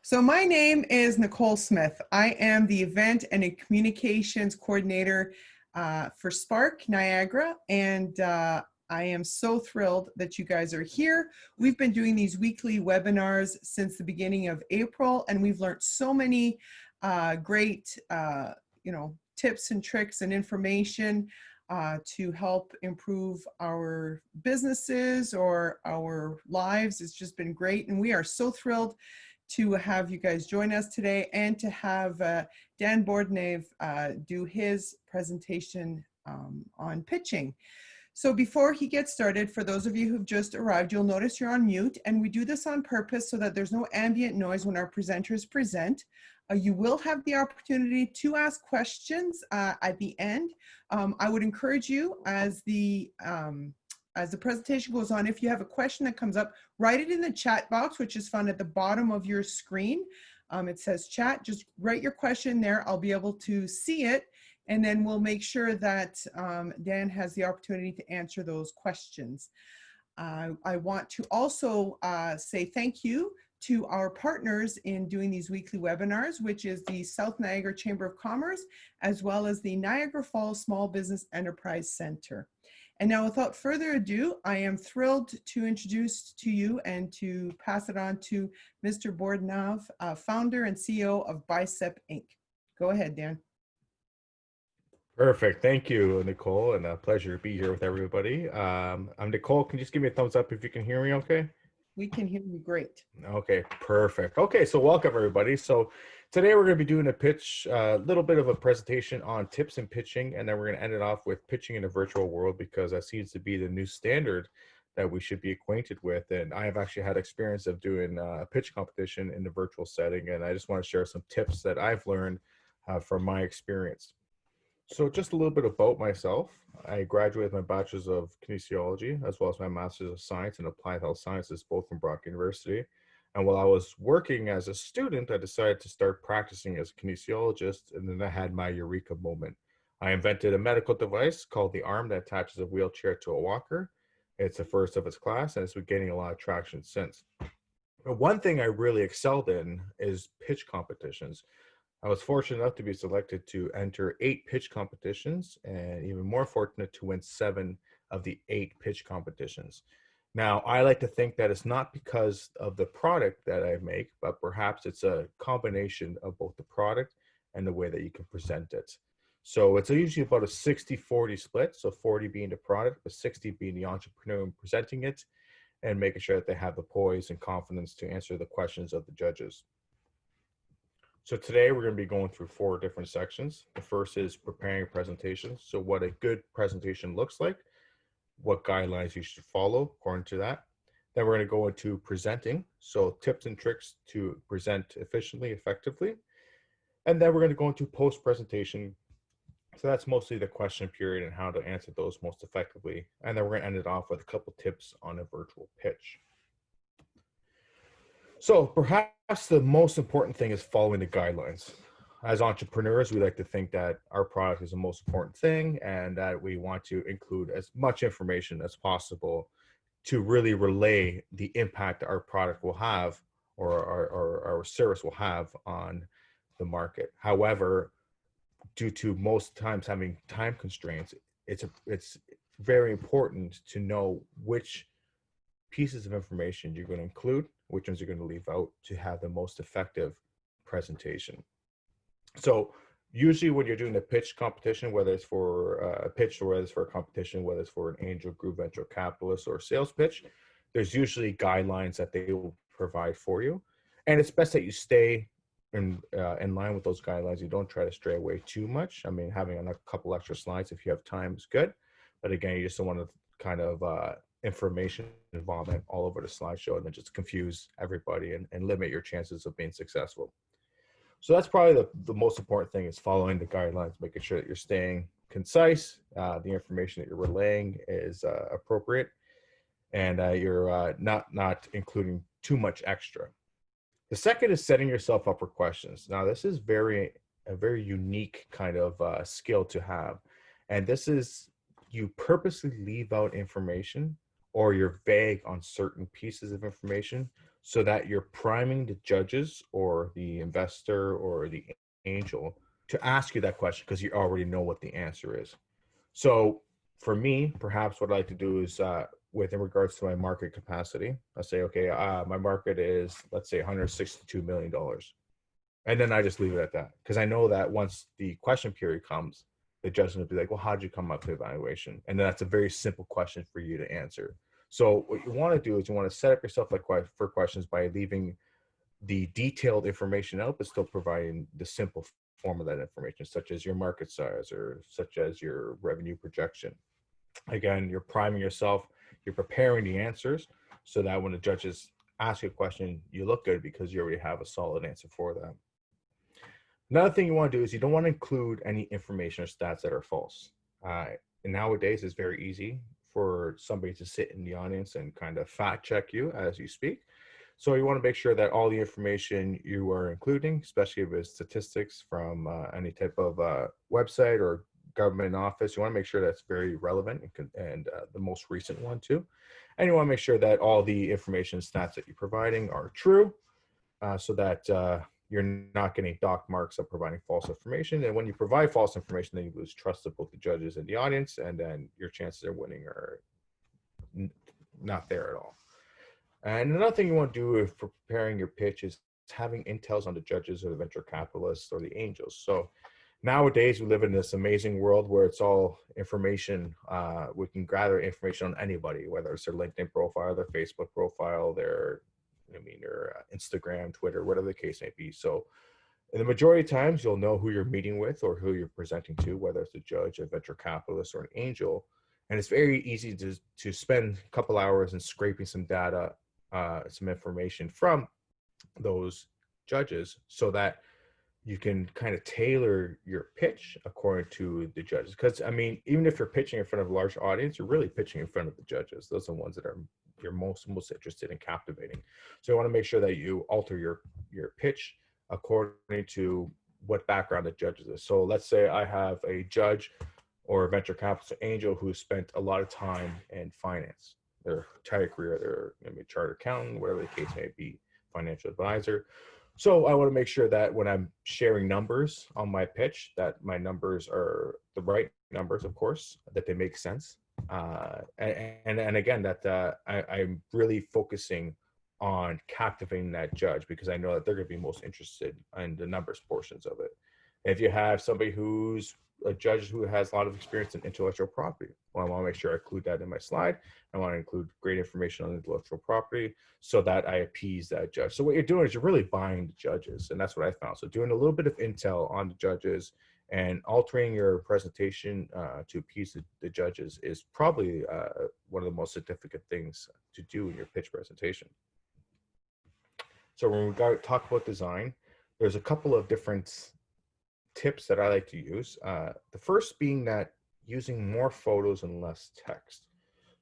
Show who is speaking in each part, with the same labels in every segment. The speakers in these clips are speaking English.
Speaker 1: So my name is Nicole Smith. I am the event and a communications coordinator for Spark Niagara, and I am so thrilled that you guys are here. We've been doing these weekly webinars since the beginning of April, and we've learned so many great, tips and tricks and information to help improve our businesses or our lives. It's just been great, and we are so thrilled to have you guys join us today and to have Dan Bordnev do his presentation on pitching. So before he gets started, for those of you who've just arrived, you'll notice you're on mute, and we do this on purpose so that there's no ambient noise when our presenters present. You will have the opportunity to ask questions at the end. I would encourage you as the presentation goes on, if you have a question that comes up, write it in the chat box, which is found at the bottom of your screen. It says chat, just write your question there. I'll be able to see it, and then we'll make sure that Dan has the opportunity to answer those questions. I want to also say thank you to our partners in doing these weekly webinars, which is the South Niagara Chamber of Commerce, as well as the Niagara Falls Small Business Enterprise Center. And now, without further ado, I am thrilled to introduce to you and to pass it on to Mr. Bordnev, founder and CEO of Bicep Inc. Go ahead, Dan.
Speaker 2: Perfect. Thank you, Nicole, and a pleasure to be here with everybody. I'm Nicole. Can you just give me a thumbs up if you can hear me okay?
Speaker 1: We can hear you great.
Speaker 2: Okay, perfect. Okay, so welcome everybody. So today we're going to be doing a little bit of a presentation on tips and pitching, and then we're going to end it off with pitching in a virtual world, because that seems to be the new standard that we should be acquainted with. And I have actually had experience of doing a pitch competition in the virtual setting, and I just want to share some tips that I've learned from my experience. So just a little bit about myself. I graduated with my bachelor's of kinesiology as well as my master's of science in applied health sciences, both from Brock University. And while I was working as a student, I decided to start practicing as a kinesiologist, and then I had my eureka moment. I invented a medical device called the arm that attaches a wheelchair to a walker. It's the first of its class, and it's been gaining a lot of traction since. But one thing I really excelled in is pitch competitions. I was fortunate enough to be selected to enter 8 pitch competitions, and even more fortunate to win 7 of the 8 pitch competitions. Now, I like to think that it's not because of the product that I make, but perhaps it's a combination of both the product and the way that you can present it. So it's usually about a 60-40 split, so 40 being the product, but 60 being the entrepreneur and presenting it, and making sure that they have the poise and confidence to answer the questions of the judges. So today we're going to be going through 4 different sections. The first is preparing a presentation. So what a good presentation looks like, what guidelines you should follow according to that. Then we're going to go into presenting. So tips and tricks to present efficiently, effectively. And then we're going to go into post-presentation. So that's mostly the question period and how to answer those most effectively. And then we're going to end it off with a couple tips on a virtual pitch. So perhaps the most important thing is following the guidelines. As entrepreneurs, we like to think that our product is the most important thing, and that we want to include as much information as possible to really relay the impact our product will have, or our service will have on the market. However, due to most times having time constraints, it's very important to know which pieces of information you're going to include, which ones you're going to leave out to have the most effective presentation. So usually when you're doing a pitch competition, whether it's for a pitch or whether it's for a competition, whether it's for an angel group, venture capitalist, or a sales pitch, there's usually guidelines that they will provide for you. And it's best that you stay in line with those guidelines. You don't try to stray away too much. I mean, having a couple extra slides if you have time is good. But again, you just don't want to kind of information involvement all over the slideshow and then just confuse everybody and limit your chances of being successful. So that's probably the most important thing, is following the guidelines, making sure that you're staying concise, the information that you're relaying is appropriate, and you're not including too much extra. The second is setting yourself up for questions. Now, this is a very unique kind of skill to have, and this is you purposely leave out information, or you're vague on certain pieces of information so that you're priming the judges or the investor or the angel to ask you that question because you already know what the answer is. So for me, perhaps what I like to do is with in regards to my market capacity, I say, okay, my market is, let's say, $162 million. And then I just leave it at that because I know that once the question period comes, the judge will be like, well, how did you come up with the evaluation? And that's a very simple question for you to answer. So what you want to do is you want to set up yourself like for questions by leaving the detailed information out, but still providing the simple form of that information, such as your market size or such as your revenue projection. Again, you're priming yourself, you're preparing the answers so that when the judges ask you a question, you look good because you already have a solid answer for them. Another thing you want to do is you don't want to include any information or stats that are false. And nowadays, it's very easy for somebody to sit in the audience and kind of fact check you as you speak. So you want to make sure that all the information you are including, especially if it's statistics from any type of website or government office, you want to make sure that's very relevant and the most recent one too. And you want to make sure that all the information stats that you're providing are true so that you're not getting dock marks of providing false information. And when you provide false information, then you lose trust of both the judges and the audience, and then your chances of winning are not there at all. And another thing you want to do for preparing your pitch is having intels on the judges or the venture capitalists or the angels. So nowadays we live in this amazing world where it's all information. We can gather information on anybody, whether it's their LinkedIn profile, their Facebook profile, their Instagram, Twitter, whatever the case may be. So in the majority of times, you'll know who you're meeting with or who you're presenting to, whether it's a judge, a venture capitalist, or an angel. And it's very easy to spend a couple hours in scraping some data, some information from those judges so that you can kind of tailor your pitch according to the judges. Because I mean, even if you're pitching in front of a large audience, you're really pitching in front of the judges. Those are the ones that are you're most interested in captivating. So you want to make sure that you alter your pitch according to what background the judges is. So let's say I have a judge or a venture capital angel who spent a lot of time in finance. Their entire career, they're maybe a chartered accountant, whatever the case may be, financial advisor. So I want to make sure that when I'm sharing numbers on my pitch, that my numbers are the right numbers, of course, that they make sense. And again, that I'm really focusing on captivating that judge because I know that they're going to be most interested in the numbers portions of it. If you have somebody who's a judge who has a lot of experience in intellectual property, well, I want to make sure I include that in my slide. I want to include great information on intellectual property so that I appease that judge. So what you're doing is you're really buying the judges, and that's what I found. So doing a little bit of intel on the judges and altering your presentation to appease the judges is probably one of the most significant things to do in your pitch presentation. So when we talk about design, there's a couple of different tips that I like to use. The first being that using more photos and less text.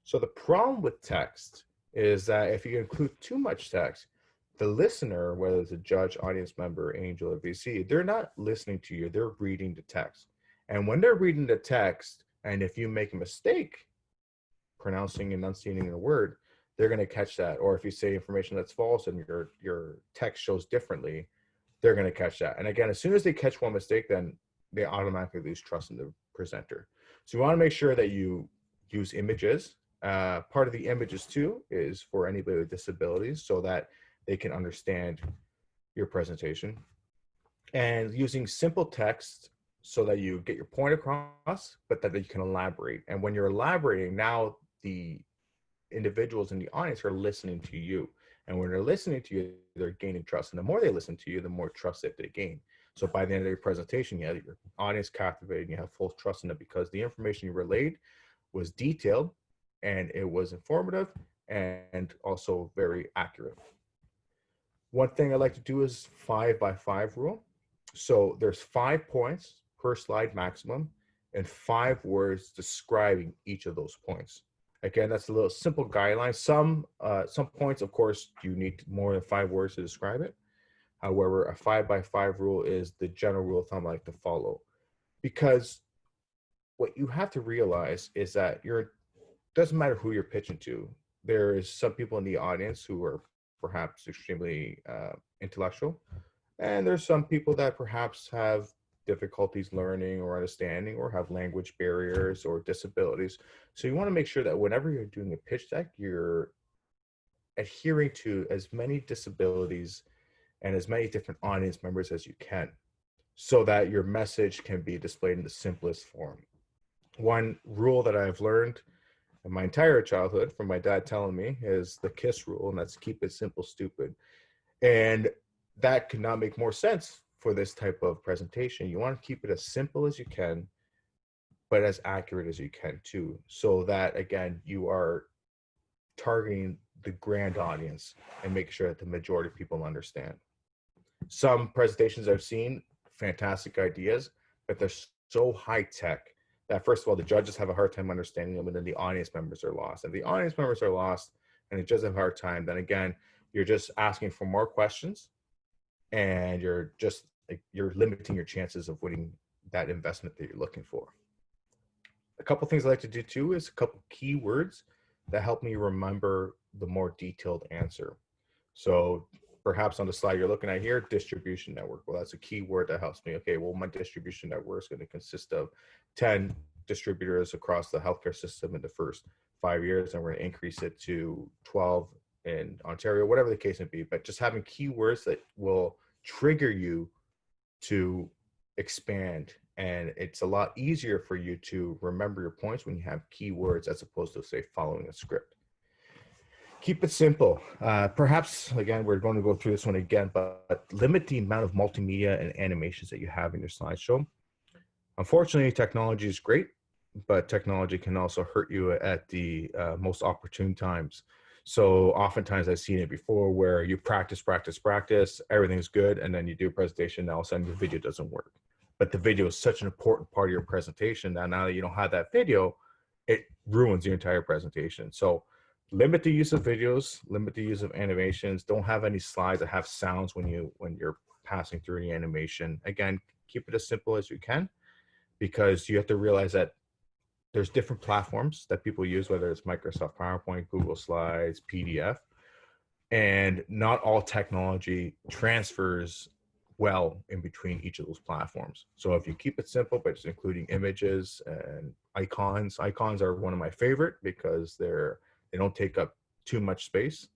Speaker 2: So the problem with text is that if you include too much text, the listener, whether it's a judge, audience member, angel, or VC, they're not listening to you, they're reading the text. And when they're reading the text, and if you make a mistake pronouncing, enunciating a word, they're going to catch that. Or if you say information that's false and your text shows differently, they're going to catch that. And again, as soon as they catch one mistake, then they automatically lose trust in the presenter. So you want to make sure that you use images. Part of the images too is for anybody with disabilities so that they can understand your presentation. And using simple text so that you get your point across, but that you can elaborate. And when you're elaborating, now the individuals in the audience are listening to you. And when they're listening to you, they're gaining trust. And the more they listen to you, the more trust that they gain. So by the end of your presentation, you have your audience captivated, you have full trust in it because the information you relayed was detailed and it was informative and also very accurate. One thing I like to do is 5x5 rule. So there's 5 points per slide maximum and 5 words describing each of those points. Again, that's a little simple guideline. Some points, of course, you need more than 5 words to describe it. However, a 5x5 rule is the general rule of thumb I like to follow. Because what you have to realize is that doesn't matter who you're pitching to. There is some people in the audience who are perhaps extremely intellectual. And there's some people that perhaps have difficulties learning or understanding or have language barriers or disabilities. So you want to make sure that whenever you're doing a pitch deck, you're adhering to as many disabilities and as many different audience members as you can so that your message can be displayed in the simplest form. One rule that I've learned in my entire childhood from my dad telling me is the KISS rule, and that's keep it simple, stupid. And that could not make more sense for this type of presentation. You want to keep it as simple as you can, but as accurate as you can too, so that again, you are targeting the grand audience and make sure that the majority of people understand. Some presentations I've seen, fantastic ideas, but they're so high tech that first of all, the judges have a hard time understanding them, and then the audience members are lost. If the audience members are lost and the judges have a hard time, then again, you're just asking for more questions, and you're limiting your chances of winning that investment that you're looking for. A couple things I like to do too is a couple keywords that help me remember the more detailed answer. So perhaps on the slide you're looking at here, distribution network. Well, that's a keyword that helps me. Okay, well, my distribution network is going to consist of 10 distributors across the healthcare system in the first 5 years, and we're going to increase it to 12 in Ontario, whatever the case may be. But just having keywords that will trigger you to expand, and it's a lot easier for you to remember your points when you have keywords as opposed to, say, following a script. Keep it simple. Perhaps, again, we're going to go through this one again, but limit the amount of multimedia and animations that you have in your slideshow. Unfortunately, technology is great, but technology can also hurt you at the most opportune times. So oftentimes I've seen it before where you practice, everything's good, and then you do a presentation, and all of a sudden your video doesn't work. But the video is such an important part of your presentation that now that you don't have that video, it ruins your entire presentation. So limit the use of videos, limit the use of animations. Don't have any slides that have sounds when you're passing through the animation. Again, keep it as simple as you can, because you have to realize that there's different platforms that people use, whether it's Microsoft PowerPoint, Google Slides, PDF, and not all technology transfers well in between each of those platforms. So if you keep it simple, but just including images and icons are one of my favorite because they don't take up too much space,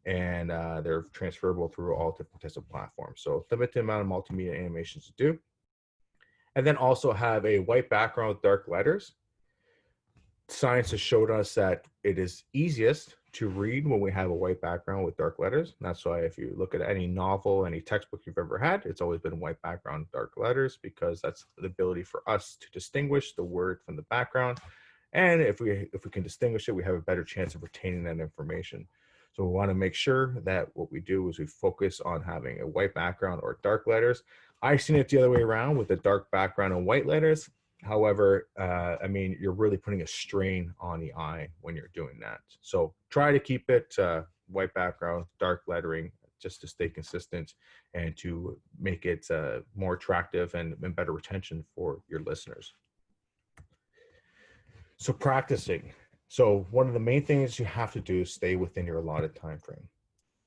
Speaker 2: and they're transferable through all different types of platforms. So limit the amount of multimedia animations to do. And then also have a white background with dark letters. Science has showed us that it is easiest to read when we have a white background with dark letters. And that's why if you look at any novel, any textbook you've ever had, it's always been white background, dark letters, because that's the ability for us to distinguish the word from the background. And if we can distinguish it, we have a better chance of retaining that information. So we want to make sure that what we do is we focus on having a white background or dark letters. I've seen it the other way around with the dark background and white letters. However, I mean, you're really putting a strain on the eye when you're doing that. So try to keep it white background, dark lettering, just to stay consistent and to make it more attractive and better retention for your listeners. So practicing. So one of the main things you have to do is stay within your allotted time frame.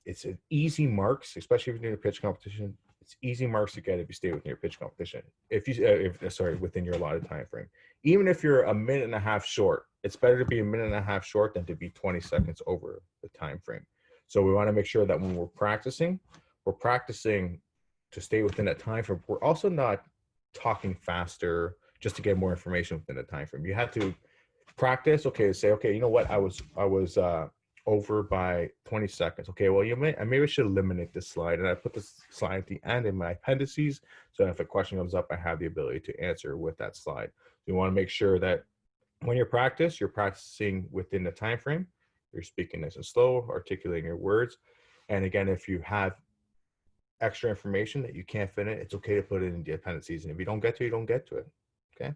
Speaker 2: It's an easy marks, especially if you're doing a pitch competition. It's easy marks to get if you stay within your pitch competition. Within your allotted time frame. Even if you're a minute and a half short, it's better to be a minute and a half short than to be 20 seconds over the time frame. So we want to make sure that when we're practicing to stay within that time frame. We're also not talking faster just to get more information within the time frame. You have to practice. Okay, say, okay, you know what? I was over by 20 seconds. Okay, well, maybe I should eliminate this slide, and I put this slide at the end in my appendices, so if a question comes up, I have the ability to answer with that slide. You want to make sure that when you're practicing within the time frame. You're speaking nice and slow, articulating your words, and again, if you have extra information that you can't fit in, it's okay to put it in the appendices, and if you don't get to it, you don't get to it. Okay.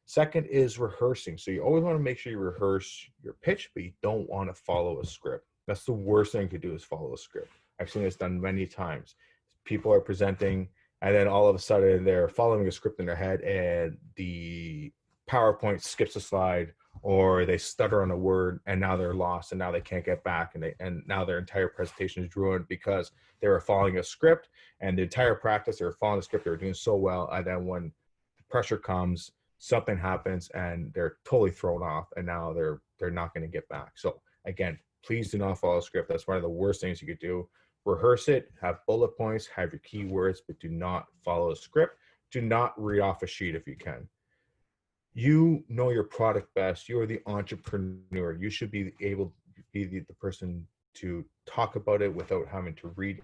Speaker 2: Second is rehearsing. So you always want to make sure you rehearse your pitch, but you don't want to follow a script. That's the worst thing to do, is follow a script. I've seen this done many times. People are presenting, and then all of a sudden they're following a script in their head, and the PowerPoint skips a slide, or they stutter on a word and now they're lost and now they can't get back, and now their entire presentation is ruined because they were following a script, and the entire practice they were following the script, they were doing so well, and then when pressure comes, something happens and they're totally thrown off, and now they're not going to get back. So again, please do not follow a script. That's one of the worst things you could do. Rehearse it, have bullet points, have your keywords, but do not follow a script. Do not read off a sheet if you can. You know your product best. You are the entrepreneur. You should be able to be the person to talk about it without having to read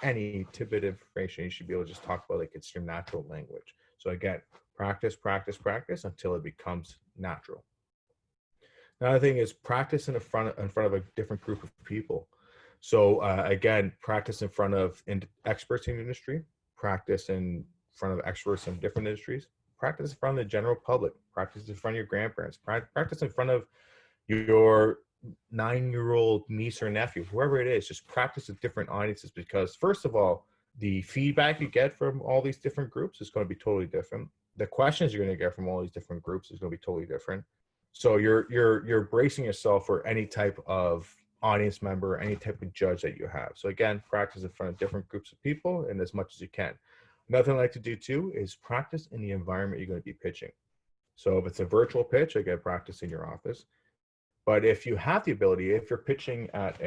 Speaker 2: any tidbit information. You should be able to just talk about it like it's your natural language. So again, practice, practice, practice until it becomes natural. Another thing is practice in front of a different group of people. So again, practice in front of experts in the industry, practice in front of experts in different industries, practice in front of the general public, practice in front of your grandparents, practice in front of your 9-year-old niece or nephew, whoever it is. Just practice with different audiences, because first of all, the feedback you get from all these different groups is going to be totally different. The questions you're going to get from all these different groups is going to be totally different. So you're bracing yourself for any type of audience member, any type of judge that you have. So again, practice in front of different groups of people and as much as you can. Another thing I like to do too is practice in the environment you're going to be pitching. So if it's a virtual pitch, again, practice in your office. But if you have the ability, if you're pitching at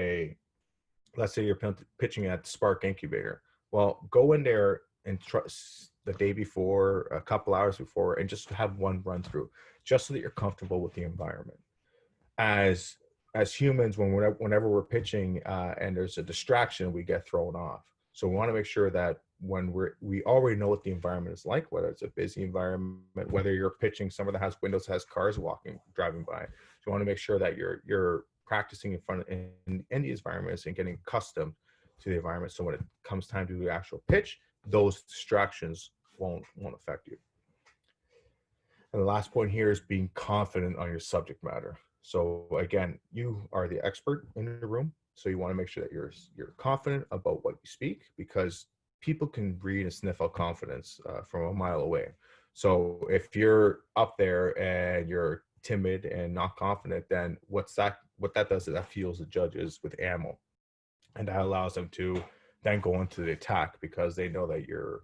Speaker 2: let's say you're pitching at Spark Incubator, well, go in there and trust the day before, a couple hours before, and just have one run through, just so that you're comfortable with the environment. As humans, whenever we're pitching and there's a distraction, we get thrown off. So we want to make sure that when we already know what the environment is like, whether it's a busy environment, whether you're pitching somewhere that has windows, has cars driving by. So you want to make sure that you're practicing in the environments and getting accustomed to the environment. So when it comes time to do the actual pitch, those distractions won't affect you. And the last point here is being confident on your subject matter. So again, you are the expert in the room. So you want to make sure that you're confident about what you speak, because people can read and sniff out confidence from a mile away. So if you're up there and you're timid and not confident, then what that does is that fuels the judges with ammo, and that allows them to then go into the attack, because they know that you're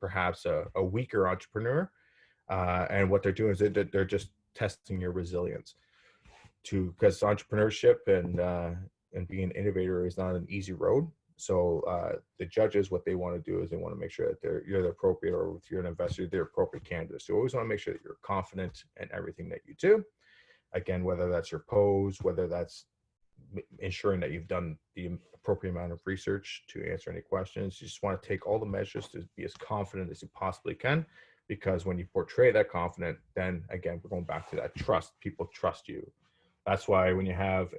Speaker 2: perhaps a weaker entrepreneur, and what they're doing is they're just testing your resilience because entrepreneurship and being an innovator is not an easy road. So the judges, what they want to do is they want to make sure that you're the appropriate, or if you're an investor, they're appropriate candidates. So you always want to make sure that you're confident in everything that you do. Again, whether that's your pose, whether that's ensuring that you've done the appropriate amount of research to answer any questions. You just want to take all the measures to be as confident as you possibly can, because when you portray that confident, then again, we're going back to that trust. People trust you. That's why when you have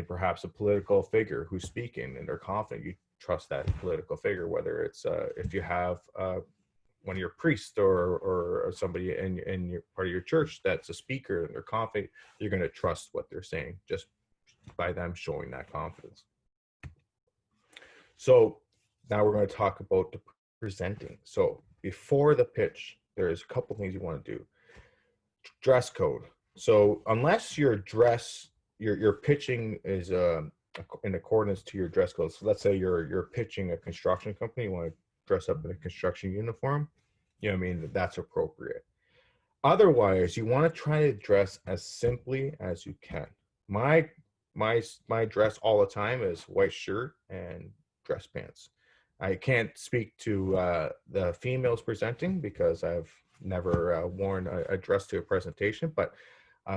Speaker 2: perhaps a political figure who's speaking and they're confident, you trust that political figure, whether it's if you have one of your priests or somebody in your part of your church that's a speaker and they're confident, you're going to trust what they're saying just by them showing that confidence. So now we're going to talk about the presenting. So before the pitch, there's a couple things you want to do. Dress code. So unless your pitching is in accordance to your dress code. So let's say you're pitching a construction company, you want to dress up in a construction uniform, that's appropriate. Otherwise, you want to try to dress as simply as you can. My dress all the time is white shirt and dress pants. I can't speak to the females presenting because I've never worn a dress to a presentation, but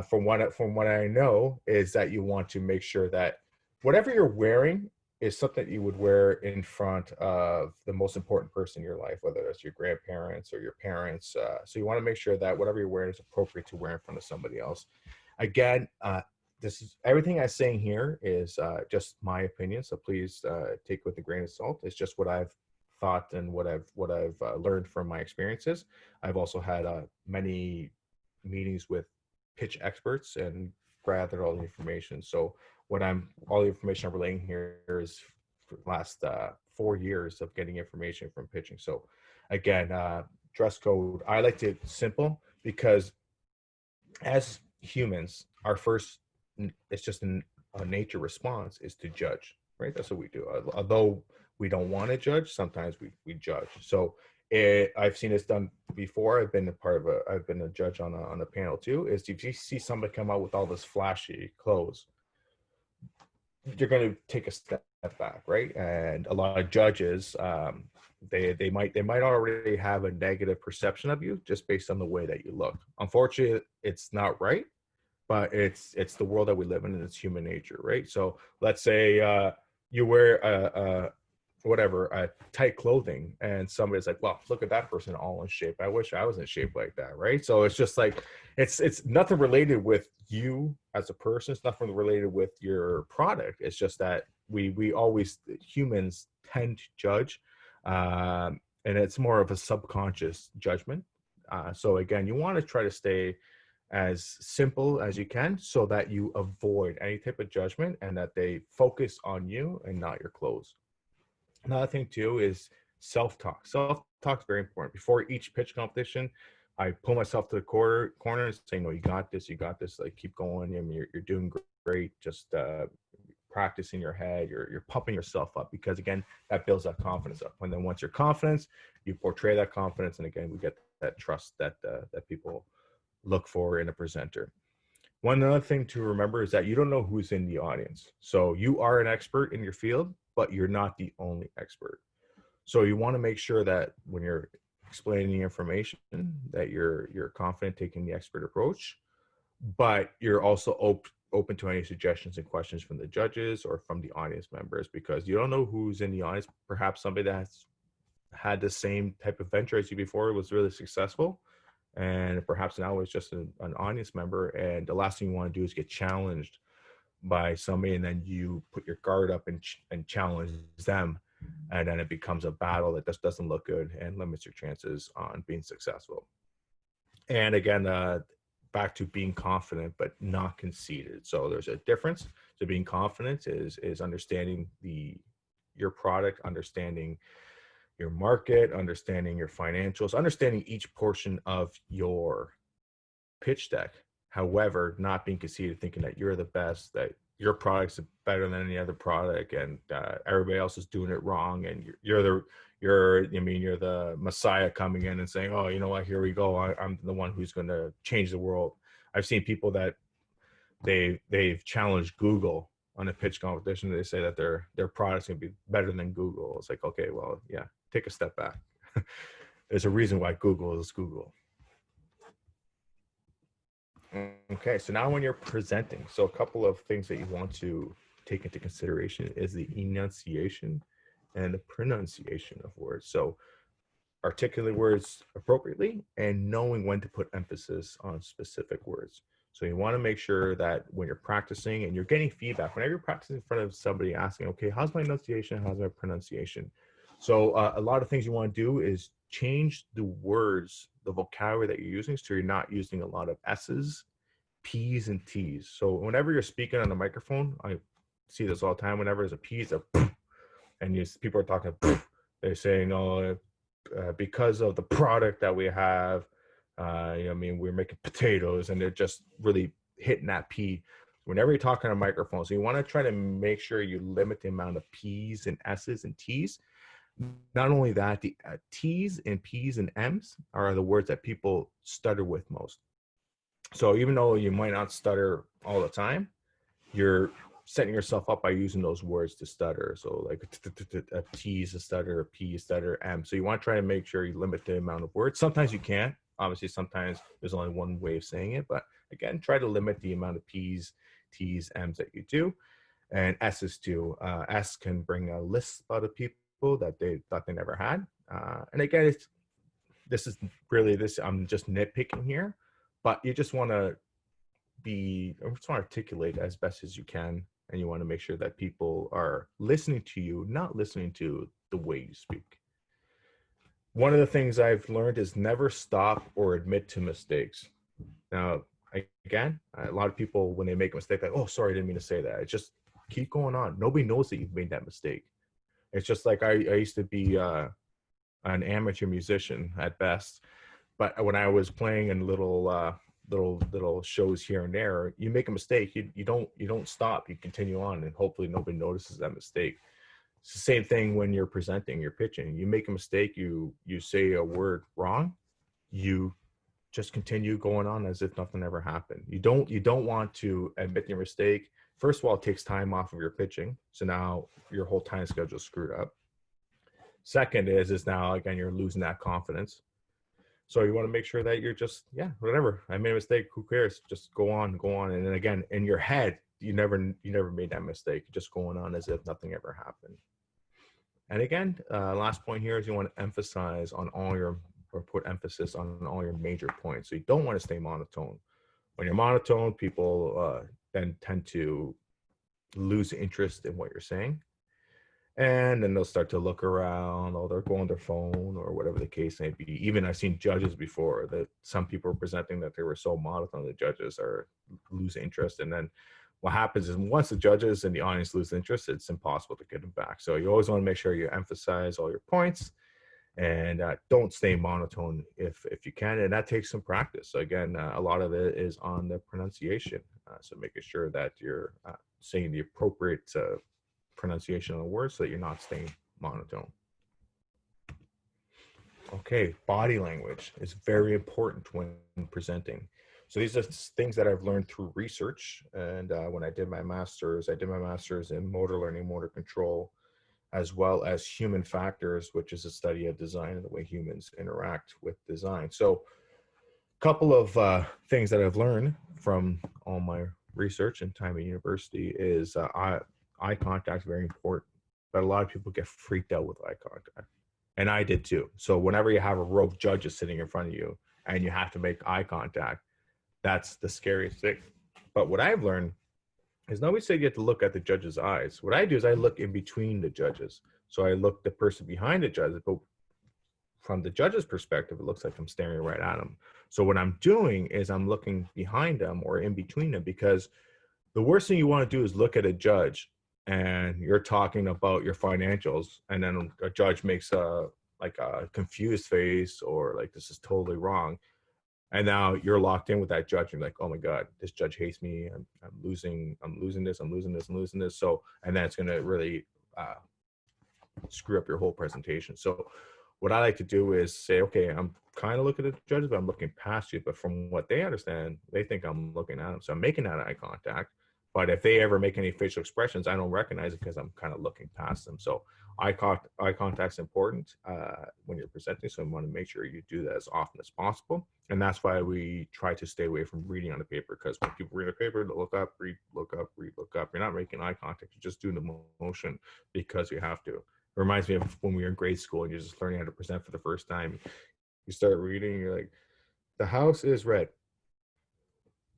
Speaker 2: from what I know is that you want to make sure that whatever you're wearing is something that you would wear in front of the most important person in your life, whether that's your grandparents or your parents. So you want to make sure that whatever you're wearing is appropriate to wear in front of somebody else. Again, this is everything I'm saying here is just my opinion. So please take with a grain of salt. It's just what I've thought and what I've learned from my experiences. I've also had many meetings with pitch experts and gathered all the information. So all the information I'm relaying here is for the last 4 years of getting information from pitching. So again, dress code, I like it simple because as humans, our first, it's just a nature response is to judge, right? That's what we do. Although we don't want to judge, sometimes we judge. So I've seen this done before. I've been a judge on a panel too. Is if you see somebody come out with all this flashy clothes, you're going to take a step back, right? And a lot of judges, they might already have a negative perception of you just based on the way that you look. Unfortunately, it's not right, but it's the world that we live in, and it's human nature, right? So let's say you wear a tight clothing, and somebody's like, well, look at that person all in shape, I wish I was in shape like that, right? So it's just like it's nothing related with you as a person, it's nothing related with your product. It's just that we always, humans tend to judge, and it's more of a subconscious judgment. So again, you want to try to stay as simple as you can so that you avoid any type of judgment and that they focus on you and not your clothes. Another thing too is self-talk. Self-talk is very important. Before each pitch competition, I pull myself to the corner and say, no, you got this, like keep going. I mean, you're doing great. Just practice in your head. You're pumping yourself up, because again, that builds that confidence up. And then once you're confident, you portray that confidence. And again, we get that trust that people look for in a presenter. One other thing to remember is that you don't know who's in the audience. So you are an expert in your field, but you're not the only expert. So you want to make sure that when you're explaining the information, that you're confident taking the expert approach, but you're also open to any suggestions and questions from the judges or from the audience members, because you don't know who's in the audience. Perhaps somebody that's had the same type of venture as you before was really successful, and perhaps now it's just an audience member, and the last thing you want to do is get challenged by somebody, and then you put your guard up and challenge them, and then it becomes a battle that just doesn't look good and limits your chances on being successful. And again, back to being confident but not conceited. So there's a difference. So being confident is understanding your product, understanding your market, understanding your financials, understanding each portion of your pitch deck. However, not being conceited, thinking that you're the best, that your product's better than any other product, and everybody else is doing it wrong, and you're the messiah coming in and saying, oh, you know what, here we go, I'm the one who's going to change the world. I've seen people that they've challenged Google on a pitch competition. They say that their product's going to be better than Google. It's like, okay, well, yeah, take a step back. There's a reason why Google is Google. Okay, so now when you're presenting, so a couple of things that you want to take into consideration is the enunciation and the pronunciation of words. So articulate words appropriately and knowing when to put emphasis on specific words. So you want to make sure that when you're practicing and you're getting feedback, whenever you're practicing in front of somebody asking, okay, how's my enunciation? How's my pronunciation? So a lot of things you want to do is change the words, the vocabulary that you're using, so you're not using a lot of S's, P's, and T's. So whenever you're speaking on a microphone, I see this all the time. Whenever there's a P, it's a and people are talking, they're saying, oh, because of the product that we have, I mean, we're making potatoes, and they're just really hitting that P. Whenever you're talking on a microphone, so you want to try to make sure you limit the amount of P's and S's and T's. Not only that, the T's and P's and M's are the words that people stutter with most. So even though you might not stutter all the time, you're setting yourself up by using those words to stutter. So like a T is a stutter, a P is a stutter, M. So you want to try to make sure you limit the amount of words. Sometimes you can't. Obviously, sometimes there's only one way of saying it. But again, try to limit the amount of P's, T's, M's that you do. And S's too. S can bring a lisp out of people that they thought they never had. And again, I'm just nitpicking here, but you just want to articulate as best as you can, and you want to make sure that people are listening to you, not listening to the way you speak. One of the things I've learned is never stop or admit to mistakes. Now, again, a lot of people, when they make a mistake, like, oh, sorry, I didn't mean to say that. It's just keep going on. Nobody knows that you've made that mistake. It's just like I used to be an amateur musician at best, but when I was playing in little little shows here and there. You make a mistake, you don't stop. You continue on, and hopefully nobody notices that mistake. It's the same thing when you're presenting, you're pitching. You make a mistake, you say a word wrong, you just continue going on as if nothing ever happened. You don't want to admit your mistake. First of all, it takes time off of your pitching, so now your whole time schedule is screwed up. Second is now again you're losing that confidence. So you want to make sure that you're just, yeah, whatever. I made a mistake. Who cares? Just go on. And then again, in your head, you never made that mistake. You're just going on as if nothing ever happened. And again, last point here is you want to emphasize on put emphasis on all your major points. So you don't want to stay monotone. When you're monotone, people then tend to lose interest in what you're saying. And then they'll start to look around, or they'll go on their phone or whatever the case may be. Even I've seen judges before that some people are presenting that they were so monotone, the judges are lose interest. And then what happens is once the judges and the audience lose interest, it's impossible to get them back. So you always want to make sure you emphasize all your points and don't stay monotone if you can. And that takes some practice. So again, a lot of it is on the pronunciation. So making sure that you're saying the appropriate pronunciation of the word so that you're not staying monotone. Okay, body language is very important when presenting. So these are things that I've learned through research. And when I did my master's in motor learning, motor control, as well as human factors, which is a study of design and the way humans interact with design. So a couple of things that I've learned from all my research and time at university is eye contact is very important, but a lot of people get freaked out with eye contact. And I did too. So whenever you have a row of judges sitting in front of you and you have to make eye contact, that's the scariest thing. But what I've learned is nobody said you have to look at the judge's eyes. What I do is I look in between the judges. So I look the person behind the judge, but from the judge's perspective, it looks like I'm staring right at them. So what I'm doing is I'm looking behind them or in between them, because the worst thing you want to do is look at a judge and you're talking about your financials, and then a judge makes a confused face or like this is totally wrong, and now you're locked in with that judge. And you're like, oh my God, this judge hates me. I'm losing this. So, and then it's going to really screw up your whole presentation. So what I like to do is say, okay, I'm kind of looking at the judges, but I'm looking past you. But from what they understand, they think I'm looking at them. So I'm making that eye contact. But if they ever make any facial expressions, I don't recognize it because I'm kind of looking past them. So eye contact is important when you're presenting. So you want to make sure you do that as often as possible. And that's why we try to stay away from reading on the paper, because when people read a paper, they look up, read, look up, read, look up. You're not making eye contact. You're just doing the motion because you have to. It reminds me of when we were in grade school and you're just learning how to present for the first time. You start reading, you're like, the house is red.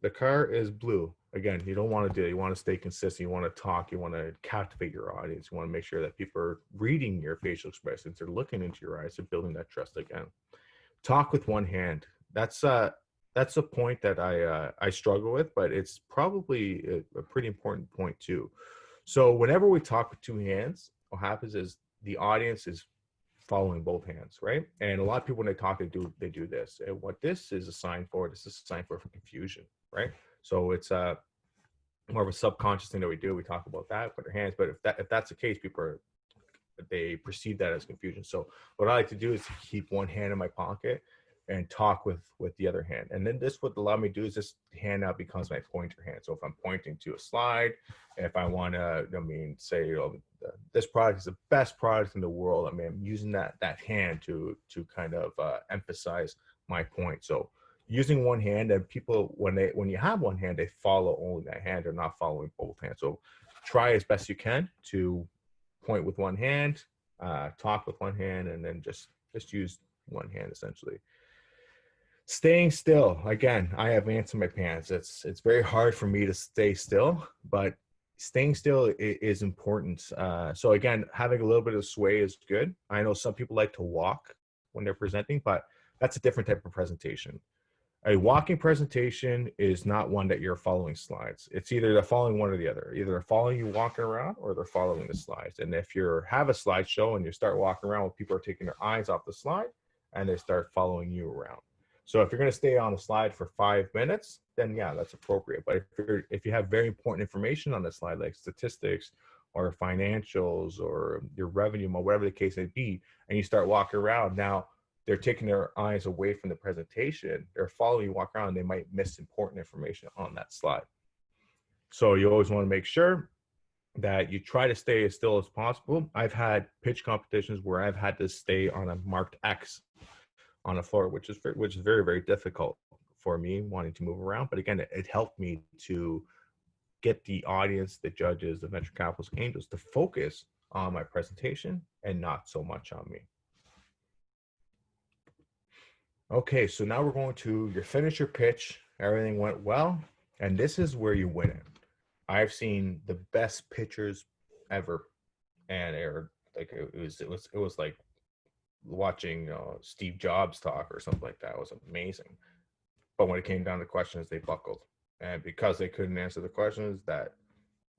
Speaker 2: The car is blue. Again, you don't want to do it. You want to stay consistent. You want to talk. You want to captivate your audience. You want to make sure that people are reading your facial expressions. They're looking into your eyes. They're building that trust again. Talk with one hand. That's a point that I struggle with, but it's probably a pretty important point too. So whenever we talk with two hands, what happens is the audience is following both hands, right? And a lot of people, when they talk, they do this. And what this is a sign for, this is a sign for confusion, right? So it's more of a subconscious thing that we do. We talk about that with our hands, but if that's the case, they perceive that as confusion. So what I like to do is keep one hand in my pocket and talk with the other hand. And then this would allow me to do is this hand now becomes my pointer hand. So if I'm pointing to a slide, if I want to, say, this product is the best product in the world, I'm using that hand to kind of emphasize my point. So using one hand, and people, when you have one hand, they follow only that hand. They're not following both hands. So try as best you can to point with one hand, talk with one hand, and then just use one hand essentially. Staying still. Again, I have ants in my pants. It's very hard for me to stay still, but staying still is important. So again, having a little bit of sway is good. I know some people like to walk when they're presenting, but that's a different type of presentation. A walking presentation is not one that you're following slides. It's either they're following one or the other. Either they're following you walking around or they're following the slides. And if you have a slideshow and you start walking around, people are taking their eyes off the slide and they start following you around. So if you're going to stay on the slide for 5 minutes, then yeah, that's appropriate. But if you have very important information on the slide, like statistics or financials or your revenue or whatever the case may be, and you start walking around, now they're taking their eyes away from the presentation. They're following you walk around. They might miss important information on that slide. So you always want to make sure that you try to stay as still as possible. I've had pitch competitions where I've had to stay on a marked X on the floor, which is very, very difficult for me wanting to move around. But again, it helped me to get the audience, the judges, the venture capitalists, angels to focus on my presentation and not so much on me. Okay, so now we're going to finish your pitch. Everything went well. And this is where you win it. I've seen the best pitchers ever. And it was like watching Steve Jobs talk or something like that. It was amazing. But when it came down to questions, they buckled. And because they couldn't answer the questions, that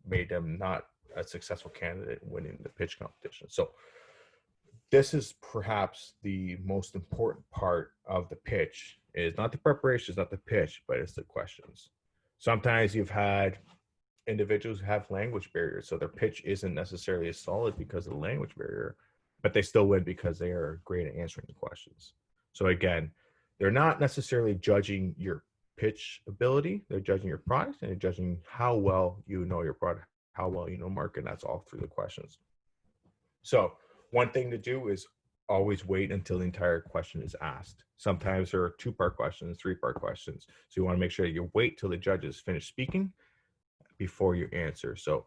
Speaker 2: made them not a successful candidate winning the pitch competition. So this is perhaps the most important part of the pitch. Is not the preparation, it's not the pitch, but it's the questions. Sometimes you've had individuals who have language barriers, so their pitch isn't necessarily as solid because of the language barrier, but they still win because they are great at answering the questions. So again, they're not necessarily judging your pitch ability, they're judging your product and they're judging how well you know your product, how well you know market, and that's all through the questions. So one thing to do is always wait until the entire question is asked. Sometimes there are 2-part questions, 3-part questions. So you want to make sure that you wait till the judges finish speaking before you answer. So,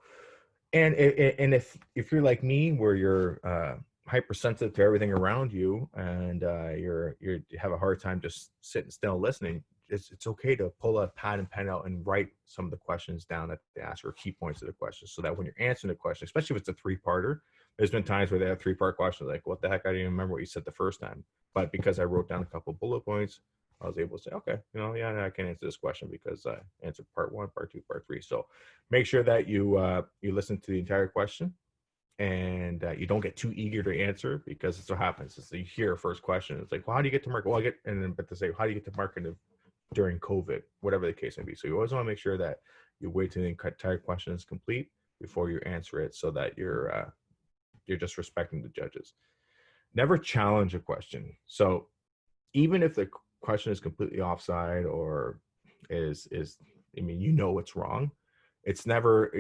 Speaker 2: and if you're like me, where you're hypersensitive to everything around you, and you have a hard time just sitting still listening, it's okay to pull a pad and pen out and write some of the questions down that they ask, or key points of the question, so that when you're answering the question, especially if it's a 3-parter, there's been times where they have 3-part questions, like, what the heck, I didn't even remember what you said the first time. But because I wrote down a couple bullet points, I was able to say, okay, yeah, I can answer this question because I answered part 1, part 2, part 3. So make sure that you listen to the entire question, and you don't get too eager to answer, because it's what happens is you hear a first question, it's like, well, how do you get to market? Well, but to say, how do you get to market during COVID, whatever the case may be. So you always want to make sure that you wait till the entire question is complete before you answer it, so that you're just respecting the judges. Never challenge a question. So even if the question is completely offside or is it's wrong, it's never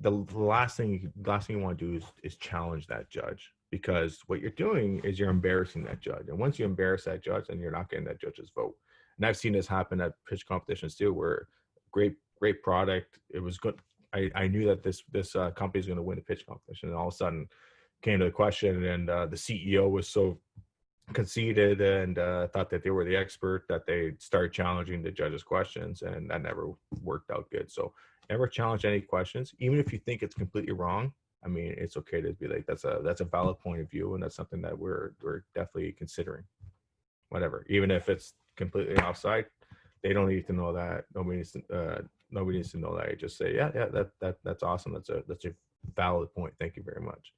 Speaker 2: the last thing you want to do is challenge that judge, because what you're doing is you're embarrassing that judge, and once you embarrass that judge, then you're not getting that judge's vote. And I've seen this happen at pitch competitions too, where great product, it was good. I knew that this company is going to win the pitch competition, and all of a sudden came to the question, and the CEO was so conceited and thought that they were the expert that they started challenging the judges' questions, and that never worked out good. So never challenge any questions, even if you think it's completely wrong. I mean, it's okay to be like, that's a valid point of view, and that's something that we're definitely considering. Whatever, even if it's completely offside, they don't need to know that. Nobody needs to know that. You just say, yeah, that's awesome. That's a valid point. Thank you very much.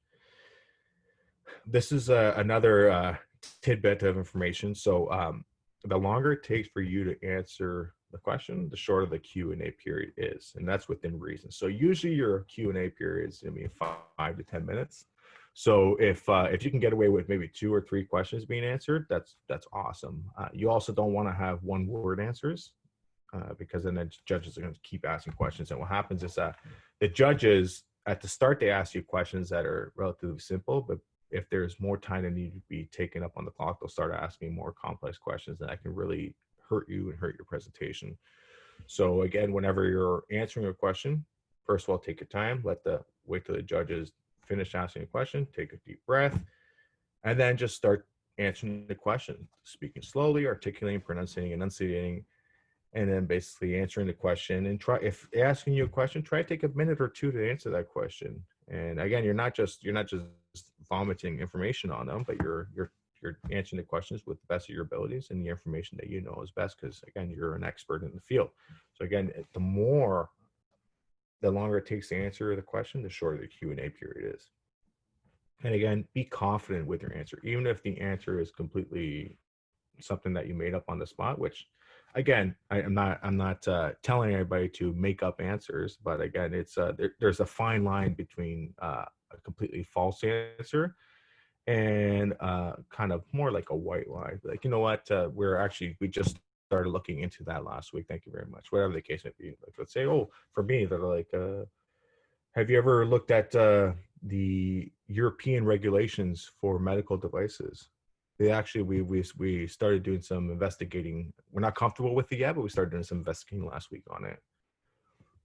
Speaker 2: This is another tidbit of information. So the longer it takes for you to answer the question, the shorter the Q&A period is, and that's within reason. So usually your Q&A period is going to be 5 to 10 minutes. So if you can get away with maybe 2 or 3 questions being answered, that's awesome. You also don't want to have 1-word answers, because then the judges are going to keep asking questions. And what happens is that the judges, at the start, they ask you questions that are relatively simple, but if there's more time that needs to be taken up on the clock, they'll start asking more complex questions, and that can really hurt you and hurt your presentation. So again, whenever you're answering a question, first of all, take your time, wait till the judges finish asking a question, take a deep breath, and then just start answering the question, speaking slowly, articulating, enunciating, and then basically answering the question. And if they're asking you a question, try to take a minute or 2 to answer that question. And again, you're not just vomiting information on them, but you're answering the questions with the best of your abilities and the information that you know is best, because again, you're an expert in the field. So again, the longer it takes to answer the question, the shorter the Q&A period is. And again, be confident with your answer, even if the answer is completely something that you made up on the spot, which again, I'm not telling everybody to make up answers, but again, it's there's a fine line between a completely false answer and kind of more like a white lie. Like, you know what, we just started looking into that last week. Thank you very much. Whatever the case may be. Like, let's say, oh, for me, they're like, have you ever looked at the European regulations for medical devices? They actually, we started doing some investigating. We're not comfortable with it yet, but we started doing some investigating last week on it.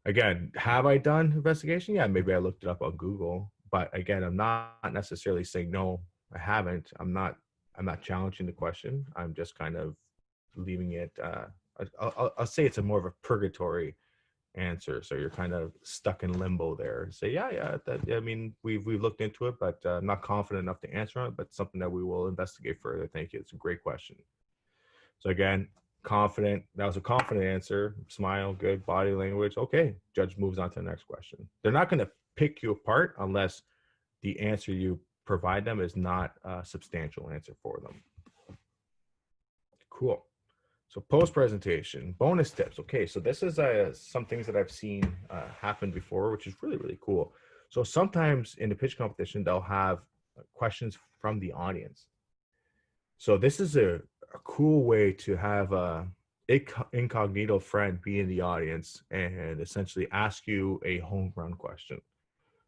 Speaker 2: Again, have I done investigation? Yeah, maybe I looked it up on Google, but again, I'm not necessarily saying no, I haven't. I'm not challenging the question. I'm just kind of leaving it. I'll say it's a more of a purgatory answer. So you're kind of stuck in limbo there. Say, yeah. I mean, we've looked into it, but I'm not confident enough to answer it. But something that we will investigate further. Thank you. It's a great question. So again, confident. That was a confident answer. Smile, good body language. Okay. Judge moves on to the next question. They're not going to pick you apart unless the answer you provide them is not a substantial answer for them. Cool. So post-presentation, bonus tips. Okay, so this is some things that I've seen happen before, which is really, really cool. So sometimes in the pitch competition, they'll have questions from the audience. So this is a cool way to have a incognito friend be in the audience and essentially ask you a homegrown question.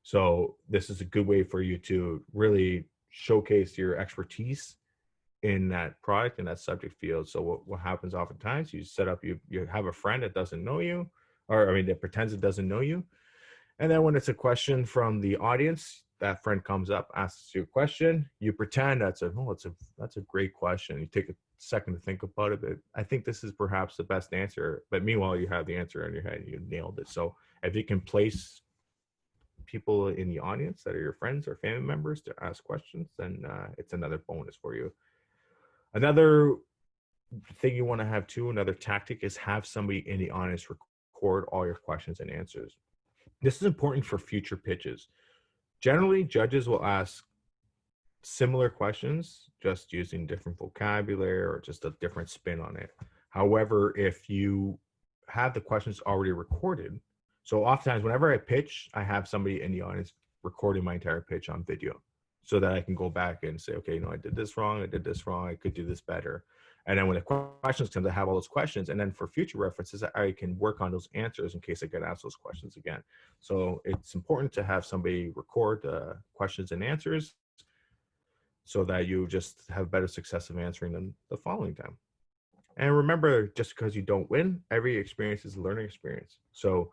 Speaker 2: So this is a good way for you to really showcase your expertise in that product, in that subject field. So what happens oftentimes, you set up, you have a friend that doesn't know you, or I mean, that pretends it doesn't know you. And then when it's a question from the audience, that friend comes up, asks you a question, you pretend that's a great question. You take a second to think about it. But I think this is perhaps the best answer. But meanwhile, you have the answer in your head and you nailed it. So if you can place people in the audience that are your friends or family members to ask questions, then it's another bonus for you. Another thing you want to have too, another tactic, is have somebody in the audience record all your questions and answers. This is important for future pitches. Generally, judges will ask similar questions, just using different vocabulary or just a different spin on it. However, if you have the questions already recorded, so oftentimes whenever I pitch, I have somebody in the audience recording my entire pitch on video so that I can go back and say, okay, I did this wrong, I could do this better. And then when the questions come, I have all those questions. And then for future references, I can work on those answers in case I get asked those questions again. So it's important to have somebody record questions and answers so that you just have better success of answering them the following time. And remember, just because you don't win, every experience is a learning experience. So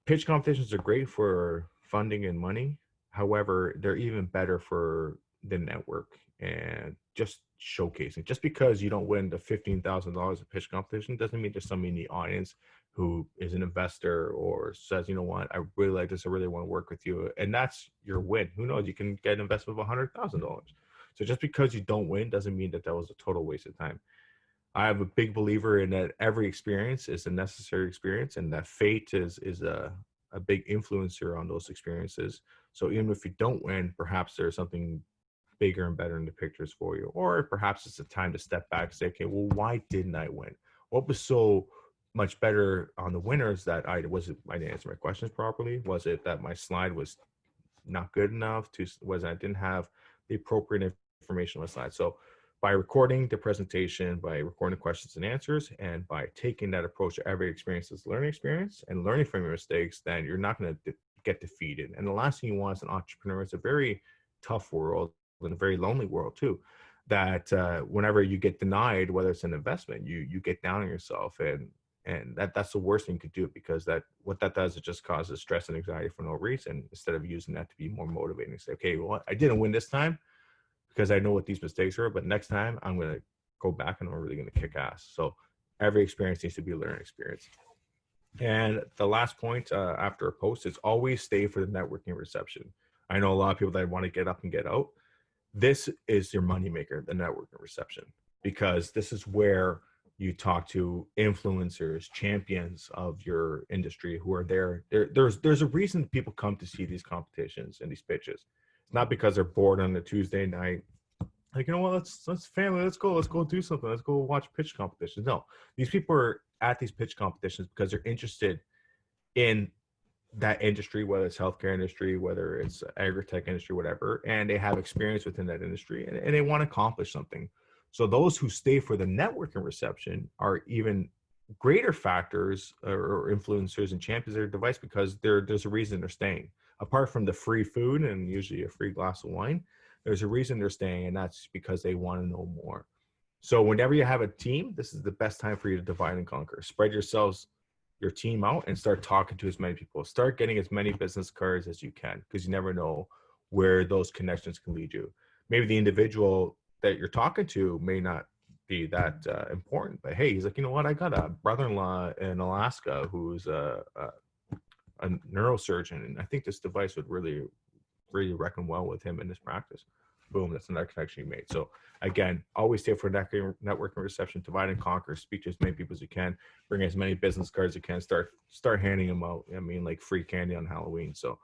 Speaker 2: pitch competitions are great for funding and money. However, they're even better for the network and just showcasing. Just because you don't win the $15,000 of pitch competition doesn't mean there's somebody in the audience who is an investor or says, you know what, I really like this, I really want to work with you. And that's your win. Who knows? You can get an investment of $100,000. So just because you don't win doesn't mean that was a total waste of time. I am a big believer in that every experience is a necessary experience, and that fate is a big influencer on those experiences. So even if you don't win, perhaps there's something bigger and better in the pictures for you. Or perhaps it's a time to step back and say, okay, well, why didn't I win? What was so much better on the winners that I didn't answer my questions properly? Was it that my slide was not good enough? Was I didn't have the appropriate information on the slide? So by recording the presentation, by recording the questions and answers, and by taking that approach to every experience as a learning experience and learning from your mistakes, then you're not going to get defeated. And the last thing you want as an entrepreneur, it's a very tough world and a very lonely world too, that whenever you get denied, whether it's an investment, you get down on yourself, and that's the worst thing you could do, because what that does, it just causes stress and anxiety for no reason, instead of using that to be more motivating. Say, okay, well, I didn't win this time because I know what these mistakes are, but next time I'm going to go back and I'm really going to kick ass. So every experience needs to be a learning experience. And the last point after a post is always stay for the networking reception. I know a lot of people that want to get up and get out. This is your moneymaker, the networking reception, because this is where you talk to influencers, champions of your industry who are there. There's a reason people come to see these competitions and these pitches. It's not because they're bored on a Tuesday night like, you know what, let's family, let's go do something. Let's go watch pitch competitions. No, these people are at these pitch competitions because they're interested in that industry, whether it's healthcare industry, whether it's agri-tech industry, whatever, and they have experience within that industry and they want to accomplish something. So those who stay for the networking reception are even greater factors or influencers and champions of their device because there's a reason they're staying. Apart from the free food and usually a free glass of wine, there's a reason they're staying, and that's because they want to know more. So whenever you have a team, this is the best time for you to divide and conquer. Spread your team out and start talking to as many people. Start getting as many business cards as you can, because you never know where those connections can lead you. Maybe the individual that you're talking to may not be that important, but hey, he's like, you know what? I got a brother-in-law in Alaska who's a neurosurgeon, and I think this device would really reckon well with him in this practice. Boom, that's another connection you made. So again, always stay for networking reception, divide and conquer, speak to as many people as you can, bring as many business cards as you can, start handing them out. I mean, like free candy on Halloween. So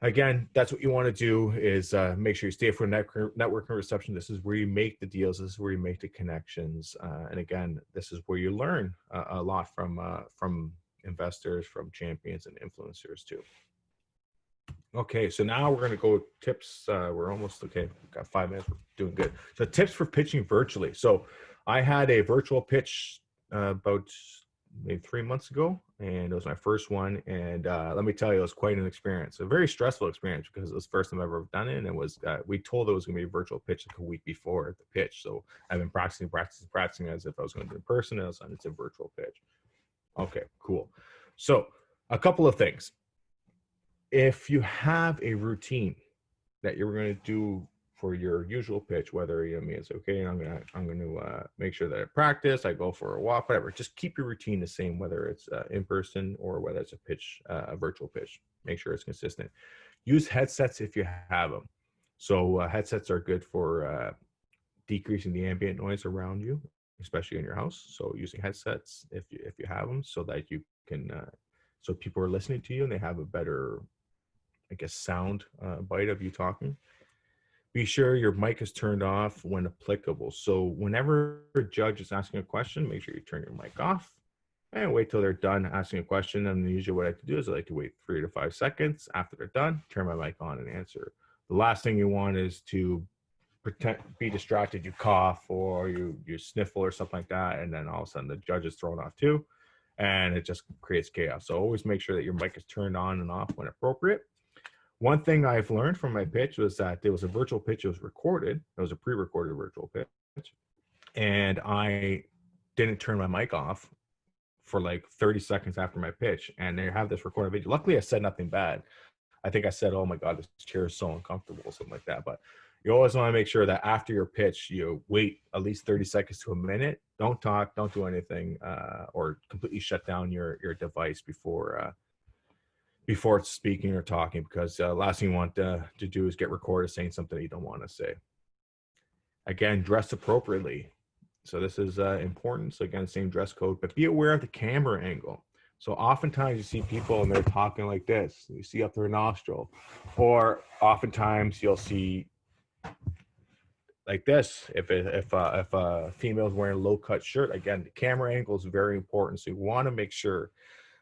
Speaker 2: again, that's what you want to do is make sure you stay for networking reception. This is where you make the deals. This is where you make the connections. And again, this is where you learn a lot from investors, from champions and influencers too. Okay, so now we're going to go tips. We're almost okay. Got 5 minutes. We're doing good. So tips for pitching virtually. So I had a virtual pitch about maybe 3 months ago, and it was my first one. And let me tell you, it was quite an experience, a very stressful experience because it was the first time I've ever done it. And it was we told it was going to be a virtual pitch like a week before the pitch. So I've been practicing as if I was going to do it in person. And it's a virtual pitch. Okay, cool. So a couple of things. If you have a routine that you're going to do for your usual pitch, whether you mean it's okay, I'm gonna make sure that I practice, I go for a walk, whatever. Just keep your routine the same, whether it's in person or whether it's a pitch, a virtual pitch. Make sure it's consistent. Use headsets if you have them. So headsets are good for decreasing the ambient noise around you, especially in your house. So using headsets if you have them, so that you can so people are listening to you and they have a better, I guess, sound bite of you talking. Be sure your mic is turned off when applicable. So whenever a judge is asking a question, make sure you turn your mic off and wait till they're done asking a question. And usually what I like to do is I like to wait 3 to 5 seconds. After they're done, turn my mic on and answer. The last thing you want is to be distracted, you cough or you sniffle or something like that, and then all of a sudden the judge is thrown off too, and it just creates chaos. So always make sure that your mic is turned on and off when appropriate. One thing I've learned from my pitch was that there was a virtual pitch that was recorded. It was a pre-recorded virtual pitch. And I didn't turn my mic off for like 30 seconds after my pitch. And they have this recorded video. Luckily, I said nothing bad. I think I said, oh my God, this chair is so uncomfortable, something like that. But you always want to make sure that after your pitch, you wait at least 30 seconds to a minute. Don't talk, don't do anything, or completely shut down your device before it's speaking or talking, because last thing you want to do is get recorded saying something that you don't want to say. Again, dress appropriately. So this is important. So again, same dress code, but be aware of the camera angle. So oftentimes you see people and they're talking like this. You see up their nostril, or oftentimes you'll see like this. If a female is wearing a low cut shirt, again, the camera angle is very important. So you want to make sure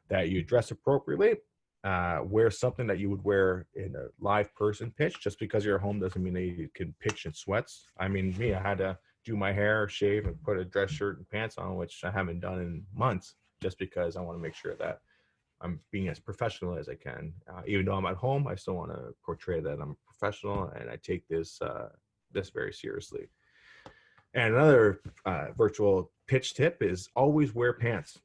Speaker 2: that you dress appropriately. Wear something that you would wear in a live person pitch. Just because you're at home doesn't mean that you can pitch in sweats. I mean, me, I had to do my hair, shave, and put a dress shirt and pants on, which I haven't done in months, just because I want to make sure that I'm being as professional as I can. Even though I'm at home, I still want to portray that I'm a professional and I take this very seriously. And another virtual pitch tip is always wear pants.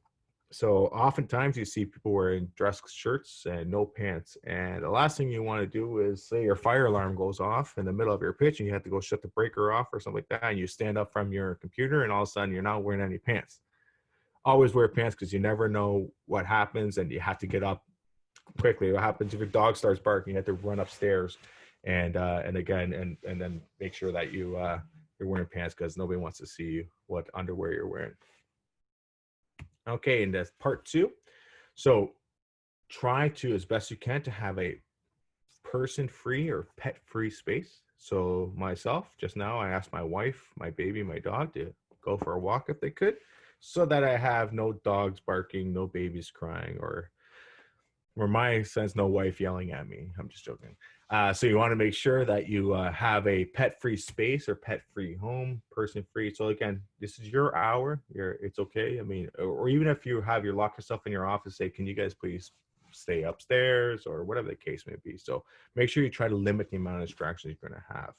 Speaker 2: So oftentimes you see people wearing dress shirts and no pants. And the last thing you want to do is, say your fire alarm goes off in the middle of your pitch and you have to go shut the breaker off or something like that. And you stand up from your computer and all of a sudden you're not wearing any pants. Always wear pants, because you never know what happens and you have to get up quickly. What happens if your dog starts barking? You have to run upstairs and then make sure that you're wearing pants, because nobody wants to see what underwear you're wearing. Okay, and that's part 2. So try to, as best you can, to have a person-free or pet-free space. So myself, just now, I asked my wife, my baby, my dog to go for a walk if they could, so that I have no dogs barking, no babies crying, or my sense, no wife yelling at me. I'm just joking. So you want to make sure that you have a pet-free space or pet-free home, person-free. So again, this is your hour. It's okay. I mean, or even if you have your lock yourself in your office, say, can you guys please stay upstairs or whatever the case may be. So make sure you try to limit the amount of distractions you're going to have.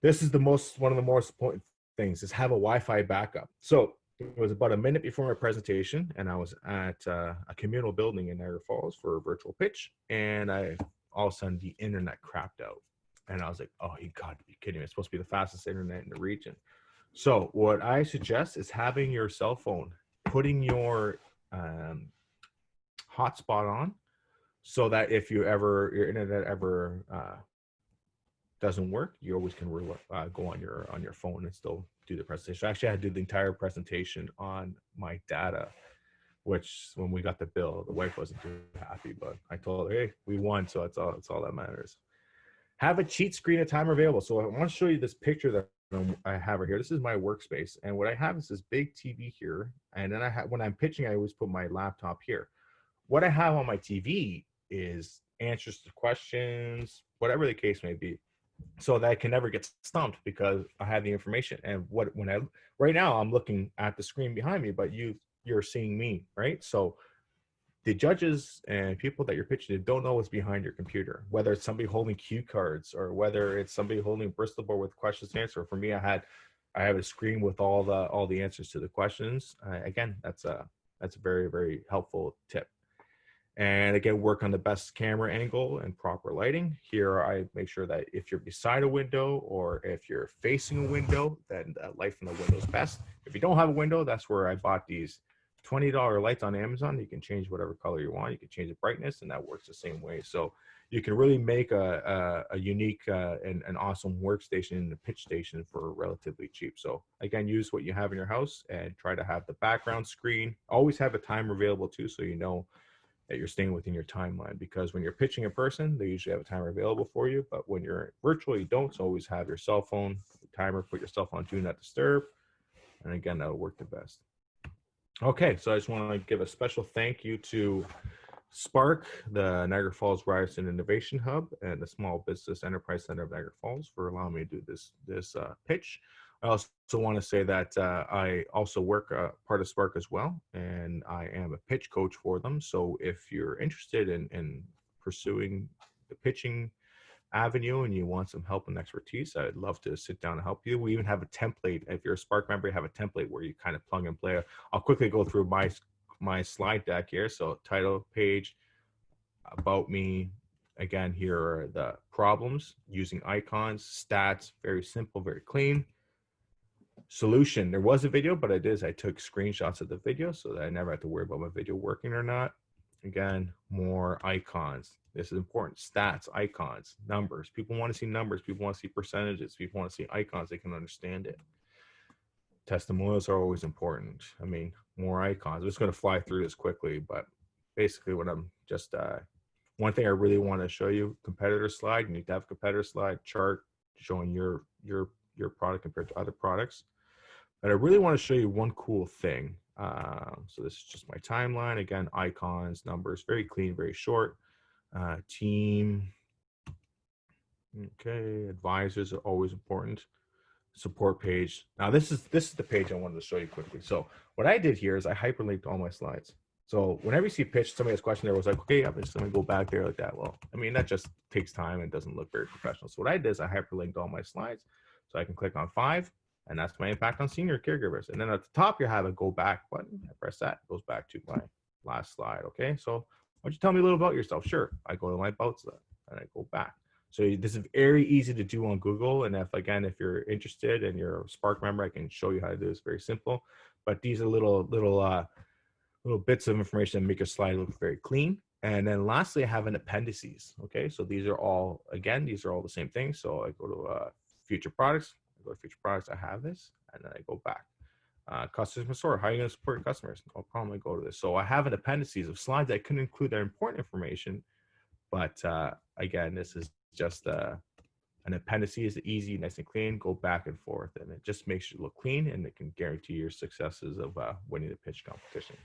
Speaker 2: This is one of the most important things is have a Wi-Fi backup. So it was about a minute before my presentation, and I was at a communal building in Niagara Falls for a virtual pitch, and all of a sudden the internet crapped out, and I was like, "Oh, you got to be kidding me! It's supposed to be the fastest internet in the region." So what I suggest is having your cell phone, putting your hotspot on, so that if your internet ever doesn't work, you always can go on your phone and still do the presentation. Actually, I had to do the entire presentation on my data, which when we got the bill, the wife wasn't too happy, but I told her, hey, we won, so that's all that matters. Have a cheat screen at time available. So I want to show you this picture that I have right here. This is my workspace, and what I have is this big TV here, and then when I'm pitching, I always put my laptop here. What I have on my TV is answers to questions, whatever the case may be, so that I can never get stumped because I have the information. And right now I'm looking at the screen behind me, but you're seeing me, right? So the judges and people that you're pitching to don't know what's behind your computer, whether it's somebody holding cue cards or whether it's somebody holding a Bristol board with questions to answer. For me, I have a screen with all the answers to the questions. Again, that's a very, very helpful tip. And again, work on the best camera angle and proper lighting. Here, I make sure that if you're beside a window or if you're facing a window, then the light from the window is best. If you don't have a window, that's where I bought these $20 lights on Amazon. You can change whatever color you want. You can change the brightness, and that works the same way. So you can really make a unique and an awesome workstation and a pitch station for relatively cheap. So again, use what you have in your house and try to have the background screen. Always have a timer available too, so you know that you're staying within your timeline, because when you're pitching in person, they usually have a timer available for you, but when you're virtual, you don't. So always have your cell phone timer, put your cell phone do not disturb, and again, that'll work the best. Okay, so I just want to give a special thank you to Spark, the Niagara Falls Ryerson Innovation Hub, and the Small Business Enterprise Center of Niagara Falls for allowing me to do this pitch. I also want to say that I also work part of Spark as well, and I am a pitch coach for them. So if you're interested in pursuing the pitching avenue and you want some help and expertise, I'd love to sit down and help you. We even have a template. If you're a Spark member, you have a template where you kind of plug and play. I'll quickly go through my slide deck here. So title page, about me. Again, here are the problems using icons, stats, very simple, very clean. Solution, there was a video, but I took screenshots of the video so that I never had to worry about my video working or not. Again, more icons. This is important. Stats, icons, numbers. People want to see numbers. People want to see percentages. People want to see icons. They can understand it. Testimonials are always important. I mean, more icons. I'm just going to fly through this quickly, but basically what I'm just, one thing I really want to show you, competitor slide. You need to have a competitor slide chart showing your product compared to other products. But I really want to show you one cool thing. So this is just my timeline. Again, icons, numbers, very clean, very short. Team. Okay, advisors are always important. Support page. Now this is the page I wanted to show you quickly. So what I did here is I hyperlinked all my slides. So whenever you see pitch, somebody has a question there, was like, okay, I'm just gonna go back there like that. Well, I mean, that just takes time and doesn't look very professional. So what I did is I hyperlinked all my slides. So I can click on 5, and that's my impact on senior caregivers. And then at the top, you have a go back button. I press that, it goes back to my last slide. Okay, so why don't you tell me a little about yourself? Sure, I go to my about slide and I go back. So this is very easy to do on Google. And if you're interested and you're a Spark member, I can show you how to do this. Very simple. But these are little bits of information that make your slide look very clean. And then lastly, I have an appendices. Okay, so these are all the same thing. So I go to future products. I go to future products. I have this, and then I go back. Customer support. How are you going to support your customers? No problem. I go to this. So I have an appendices of slides that couldn't include that important information. But again, this is just An appendice is easy, nice and clean, go back and forth, and it just makes you look clean, and it can guarantee your successes of winning the pitch competition.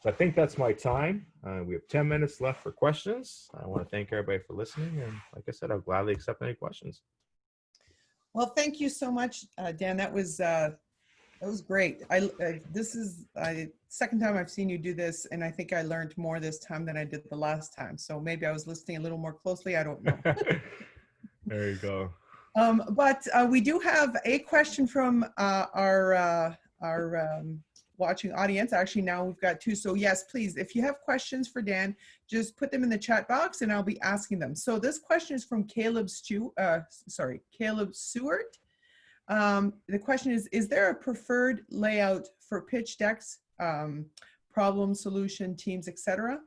Speaker 2: So I think that's my time. We have 10 minutes left for questions. I want to thank everybody for listening, and like I said, I'll gladly accept any questions.
Speaker 1: Well, thank you so much, Dan. That was great. This is second time I've seen you do this, and I think I learned more this time than I did the last time. So maybe I was listening a little more closely. I don't know.
Speaker 2: There you go.
Speaker 1: But we do have a question from our watching audience. Actually, now we've got two. So yes, please, if you have questions for Dan, just put them in the chat box and I'll be asking them. So this question is from Caleb Stewart. The question is there a preferred layout for pitch decks, problem, solution, teams, etc.?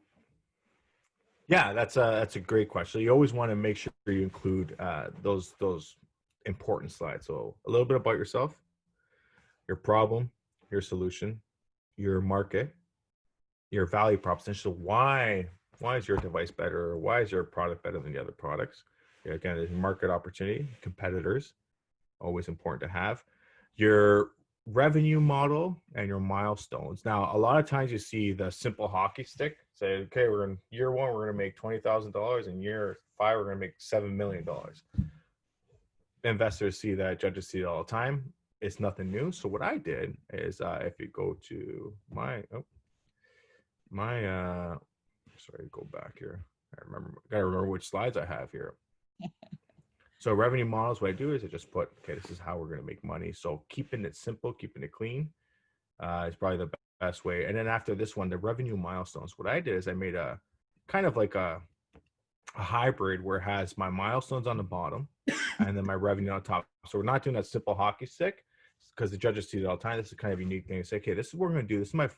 Speaker 2: Yeah, that's a great question. You always want to make sure you include those important slides. So a little bit about yourself, your problem, your solution, your market, your value proposition. So why is your device better, or why is your product better than the other products? Again, there's market opportunity, competitors, always important to have. Your revenue model and your milestones. Now, a lot of times you see the simple hockey stick. Say, okay, we're in year one, we're going to make $20,000. In year 5, we're going to make $7 million. Investors see that, judges see it all the time. It's nothing new. So what I did is, if you go to sorry, go back here. Gotta remember which slides I have here. So revenue models, what I do is I just put, okay, this is how we're going to make money. So keeping it simple, keeping it clean is probably the best way. And then after this one, the revenue milestones, what I did is I made a kind of like a hybrid where it has my milestones on the bottom and then my revenue on top. So we're not doing that simple hockey stick because the judges see it all the time. This is kind of a unique thing. It's like, okay, this is what we're going to do. This is my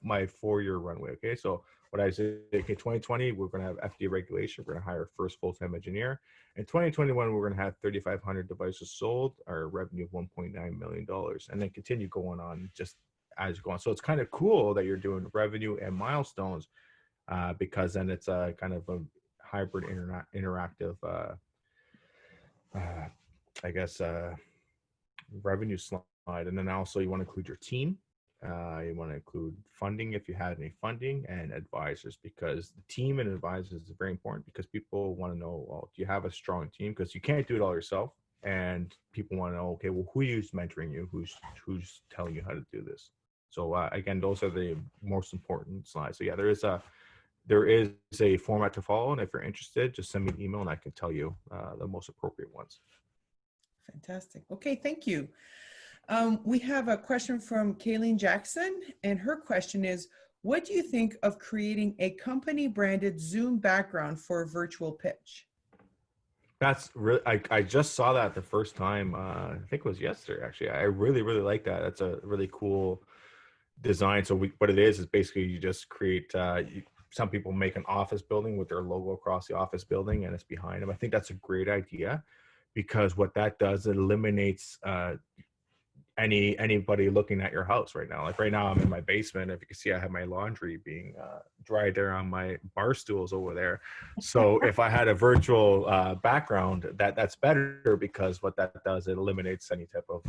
Speaker 2: 4-year runway. Okay, so what I say, okay, 2020, we're going to have FDA regulation. We're going to hire our first full-time engineer. In 2021, we're going to have 3,500 devices sold, our revenue of $1.9 million, and then continue going on just as you go on. So it's kind of cool that you're doing revenue and milestones because then it's a kind of a hybrid interactive, revenue slide. And then also you want to include your team. You want to include funding if you had any funding, and advisors, because the team and advisors is very important because people want to know, well, do you have a strong team? Because you can't do it all yourself, and people want to know, okay, well, who is mentoring you? Who's telling you how to do this? So again, those are the most important slides. So yeah, there is a format to follow, and if you're interested, just send me an email and I can tell you the most appropriate ones.
Speaker 1: Fantastic. Okay, thank you. We have a question from Kayleen Jackson, and her question is, what do you think of creating a company branded Zoom background for a virtual pitch? That's
Speaker 2: really, I just saw that the first time, I think it was yesterday, actually. I really, really like that. That's a really cool design. So what it is basically you just create, some people make an office building with their logo across the office building and it's behind them. I think that's a great idea because what that does, it eliminates anybody looking at your house right now. Like right now I'm in my basement. If you can see, I have my laundry being dried there on my bar stools over there. So if I had a virtual background, that's better because what that does, it eliminates any type of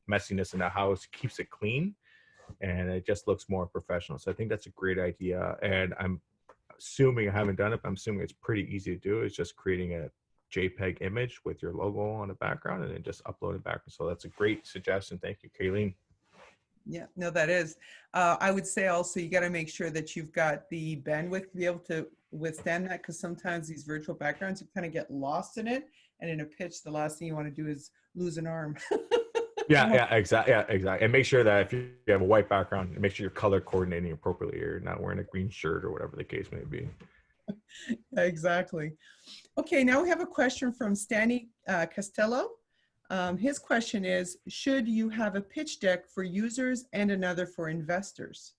Speaker 2: messiness in the house, keeps it clean, and it just looks more professional. So I think that's a great idea. And I'm assuming, I haven't done it, but I'm assuming it's pretty easy to do. It's just creating a JPEG image with your logo on the background and then just upload it back. So that's a great suggestion. Thank you, Kayleen.
Speaker 1: Yeah, no, that is. I would say also you got to make sure that you've got the bandwidth to be able to withstand that, because sometimes these virtual backgrounds, you kind of get lost in it. And in a pitch, the last thing you want to do is lose an arm.
Speaker 2: Yeah, exactly. And make sure that if you have a white background, make sure you're color coordinating appropriately. You're not wearing a green shirt or whatever the case may be.
Speaker 1: Exactly. Okay, now we have a question from Stanley Costello. His question is, should you have a pitch deck for users and another for investors?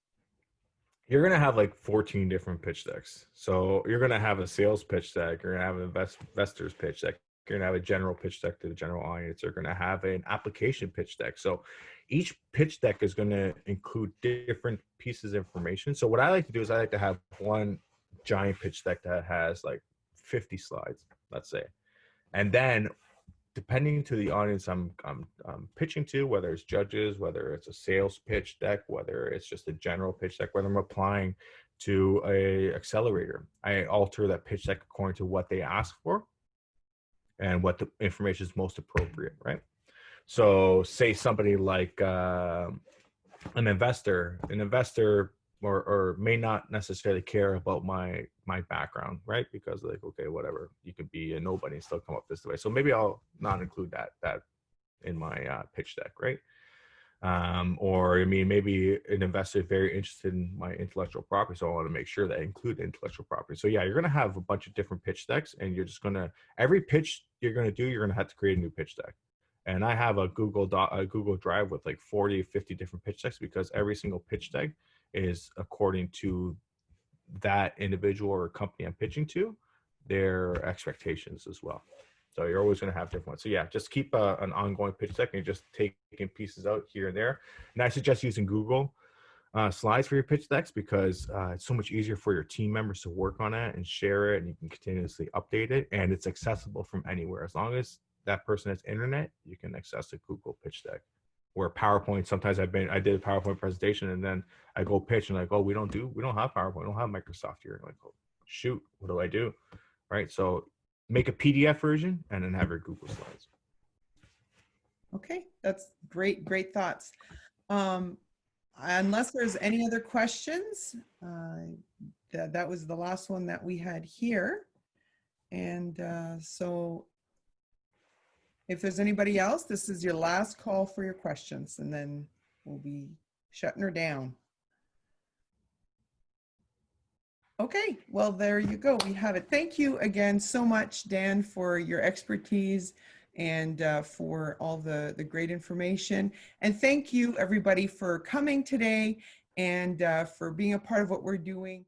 Speaker 2: You're going to have like 14 different pitch decks. So you're going to have a sales pitch deck. You're going to have an investors pitch deck. You're going to have a general pitch deck to the general audience. You're going to have an application pitch deck. So each pitch deck is going to include different pieces of information. So what I like to do is I like to have one giant pitch deck that has like 50 slides, let's say. And then depending to the audience I'm pitching to, whether it's judges, whether it's a sales pitch deck, whether it's just a general pitch deck, whether I'm applying to a accelerator, I alter that pitch deck according to what they ask for and what the information is most appropriate, right? So say somebody like an investor or may not necessarily care about my background, right? Because like, okay, whatever, you could be a nobody and still come up this way. So maybe I'll not include that in my pitch deck, right? Or I mean, maybe an investor is very interested in my intellectual property, so I want to make sure that I include intellectual property. So yeah, you're gonna have a bunch of different pitch decks, and you're just gonna every pitch you're gonna do, you're gonna have to create a new pitch deck. And I have a Google Drive with like 40, 50 different pitch decks because every single pitch deck is according to that individual or company I'm pitching to, their expectations as well. So you're always going to have different ones. So yeah, just keep an ongoing pitch deck and just taking pieces out here and there. And I suggest using Google Slides for your pitch decks because it's so much easier for your team members to work on it and share it, and you can continuously update it, and it's accessible from anywhere. As long as that person has internet, you can access a Google pitch deck. Where PowerPoint, sometimes I did a PowerPoint presentation and then I go pitch and like, oh, we don't have PowerPoint, we don't have Microsoft here. Like, oh, shoot, what do I do? Right. So make a PDF version and then have your Google Slides.
Speaker 1: Okay, that's great thoughts. Unless there's any other questions, that was the last one that we had here. And so if there's anybody else, this is your last call for your questions, and then we'll be shutting her down. Okay, well, there you go. We have it. Thank you again so much, Dan, for your expertise and for all the great information. And thank you, everybody, for coming today and for being a part of what we're doing.